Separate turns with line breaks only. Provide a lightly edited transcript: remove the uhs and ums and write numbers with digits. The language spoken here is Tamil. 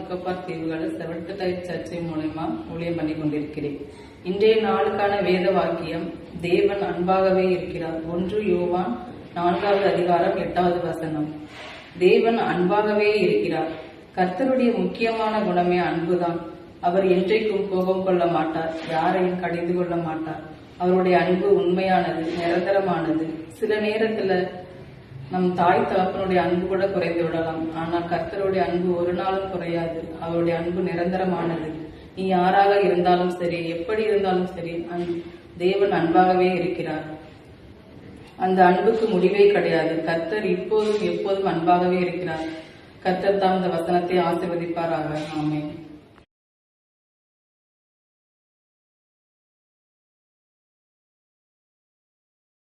நிக்கோபார் தீவுகள் செவன்த் டைப் சர்ச்சை மூலமா ஊழியம் பண்ணி கொண்டிருக்கிறேன். இன்றைய நாளுக்கான வேத வாக்கியம், தேவன் அன்பாகவே இருக்கிறார். 1 யோவான் 4வது அதிகாரம் 8வது வசனம். தேவன் அன்பாகவே இருக்கிறார். கர்த்தருடைய முக்கியமான குணமே அன்புதான். அவர் என்றைக்கும் கோபம் கொள்ள மாட்டார், யாரையும் கடிந்து கொள்ள மாட்டார். அவருடைய அன்பு உண்மையானது, நிரந்தரமானது. சில நேரத்துல நம் தாய் தகப்பனுடைய அன்பு கூட குறைந்து விடலாம். ஆனால் கர்த்தருடைய அன்பு ஒரு நாளும் குறையாது. அவருடைய அன்பு நிரந்தரமானது. நீ யாராக இருந்தாலும் சரி, எப்படி இருந்தாலும் சரி, தேவன் அன்பாகவே இருக்கிறார். அந்த அன்புக்கு முடிவே கிடையாது. கர்த்தர் இப்போதும் எப்போதும் அன்பாகவே இருக்கிறார். கர்த்தர் தான் இந்த வசனத்தை ஆசீர்வதிப்பாராக. ஆமென்.